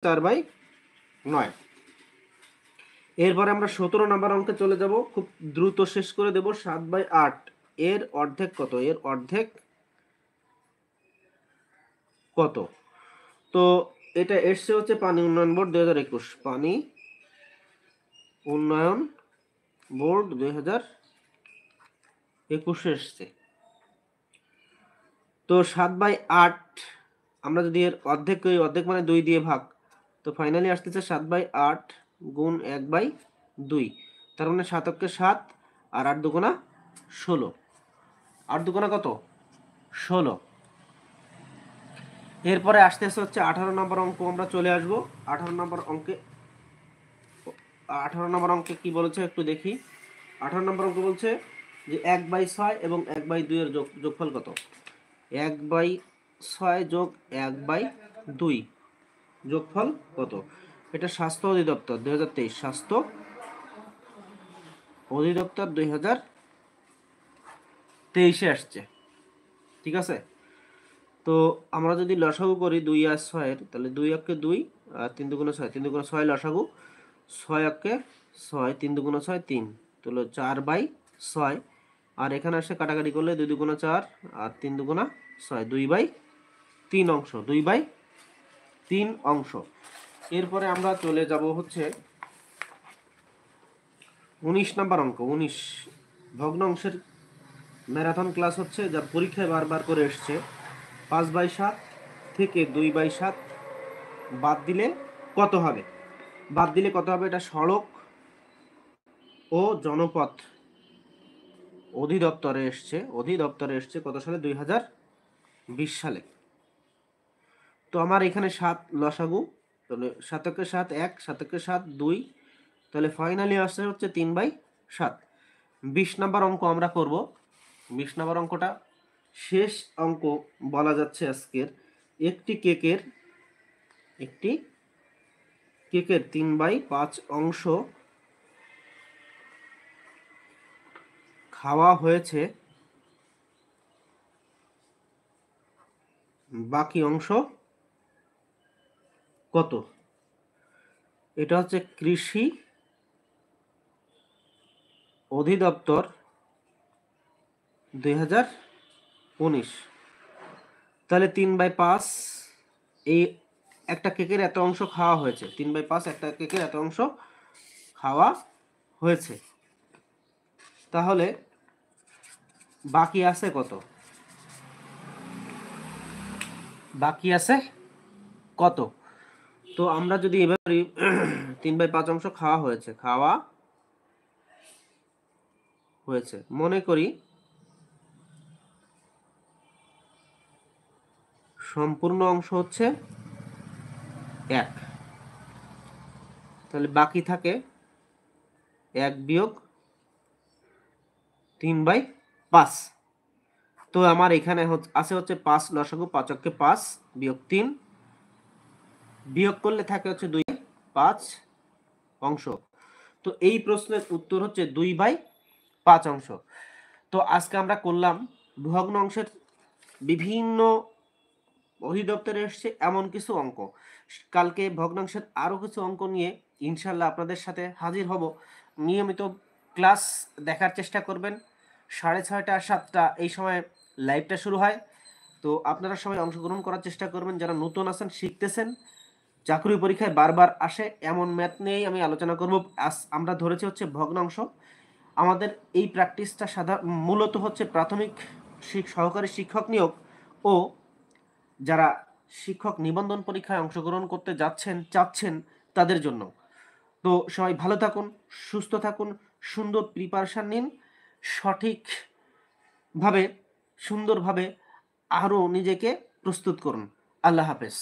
4/9। এরপরে আমরা 17 নম্বর অঙ্কে চলে যাব, খুব দ্রুত শেষ করে দেব। 7/8 এর অর্ধেক কত? এর অর্ধেক কত? তো এটা এসছে হচ্ছে পানি উন্নয়ন বোর্ড 2021, পানি উন্নয়ন বোর্ড 2021 এসছে। তো 7/8 আমরা যদি এর অর্ধেক করি, অর্ধেক মানে 2 দিয়ে ভাগ, তো ফাইনালি আসতেছে 7/8 গুণ 1/2। তার মানে 7 অক্ষে 7 আর 8 দুগুণা 16। 8 দুগুণা কত? 16। এরপরে আসতেছে হচ্ছে 18 নম্বর অঙ্ক, আমরা চলে আসবো 18 নম্বর অঙ্কে। 18 নম্বর অঙ্কে কি বলেছে একটু দেখি। 18 নম্বর অঙ্ক বলছে যে 1/6 এবং 1/2 এর যোগফল কত? 1/6 যোগ 1/2 যোগফল কত? এটা স্বাস্থ্য অধিদপ্তর 2023, স্বাস্থ্য অধিদপ্তর 2023 আসছে। ঠিক আছে, তো আমরা যদি লসাগু করি 2 আর 6 এর, তাহলে 2 অক্ষে 2 আর 3 দুগুণে 6, 3 দুগুণে 6 লসাগু, 6 অক্ষে 6, 3 দুগুণে 6 3, তাহলে 4/6। আর এখানে আসে কাটাকাটি করলে 2 দুগুণে 4 আর 3 দুগুণা 6, 2/3 অংশ, 2/3 অংশ। এরপরে আমরা চলে যাব হচ্ছে 19 নম্বর অঙ্ক। 19 ভগ্নাংশের ম্যারাথন ক্লাস হচ্ছে, যা পরীক্ষায় বারবার করে এসছে। 5/7 থেকে 2/7 বাদ দিলে কত হবে? বাদ দিলে কত হবে? এটা সড়ক ও জনপথ অধিদপ্তরে এসছে কত সালে? 2020 সালে। তো আমার এখানে 7 লসাগু, তাহলে 7 একে 7 1, 7 একে 7 2, তাহলে ফাইনালি আসছে হচ্ছে 3/7। 20 নম্বর অঙ্ক আমরা করব। 20 নম্বর অঙ্কটা শেষ অঙ্ক বলা যাচ্ছে আজকের। একটি কেকের 3/5 অংশ খাওয়া হয়েছে, বাকি অংশ কত? এটা হচ্ছে কৃষি অধিদপ্তর 2019। তাহলে 3/5, এই একটা কেকের এত অংশ খাওয়া হয়েছে, 3/5 একটা কেকের এত অংশ খাওয়া হয়েছে, তাহলে বাকি আছে কত? বাকি আছে কত? তো আমরা যদি এবারে 3/5 অংশ খাওয়া হয়েছে মনে করি, সম্পূর্ণ অংশ হচ্ছে 1, তাহলে বাকি থাকে 1 বিয়োগ 3/5। তো আমার এখানে আছে হচ্ছে 5 লসাগু, 5 অক্ষে 5 বিয়োগ 3, বিয়োগ করলে থাকে হচ্ছে 2/5 অংশ। তো এই প্রশ্নের উত্তর হচ্ছে 2/5 অংশ। তো আজকে আমরা করলাম ভগ্নাংশের বিভিন্ন অধিদপ্তরে এসছে এমন কিছু অঙ্ক। কালকে ভগ্নাংশের আরও কিছু অঙ্ক নিয়ে ইনশাল্লাহ আপনাদের সাথে হাজির হব। নিয়মিত ক্লাস দেখার চেষ্টা করবেন। 6:30 আর 7টা এই সময় লাইভটা শুরু হয়। তো আপনারা সবাই অংশগ্রহণ করার চেষ্টা করবেন, যারা নতুন আছেন, শিখতেছেন, চাকরি পরীক্ষায় বারবার আসে এমন ম্যাথ নিয়েই আমি আলোচনা করব। আজ আমরা ধরেছি হচ্ছে ভগ্নাংশ। আমাদের এই প্র্যাকটিসটা মূলত হচ্ছে প্রাথমিক সহকারী শিক্ষক নিয়োগ ও যারা শিক্ষক নিবন্ধন পরীক্ষায় অংশগ্রহণ করতে চাচ্ছেন তাদের জন্য। তো সবাই ভালো থাকুন, সুস্থ থাকুন, সুন্দর প্রিপারেশন নিন, সঠিকভাবে সুন্দরভাবে আরও নিজেকে প্রস্তুত করুন। আল্লাহ হাফেজ।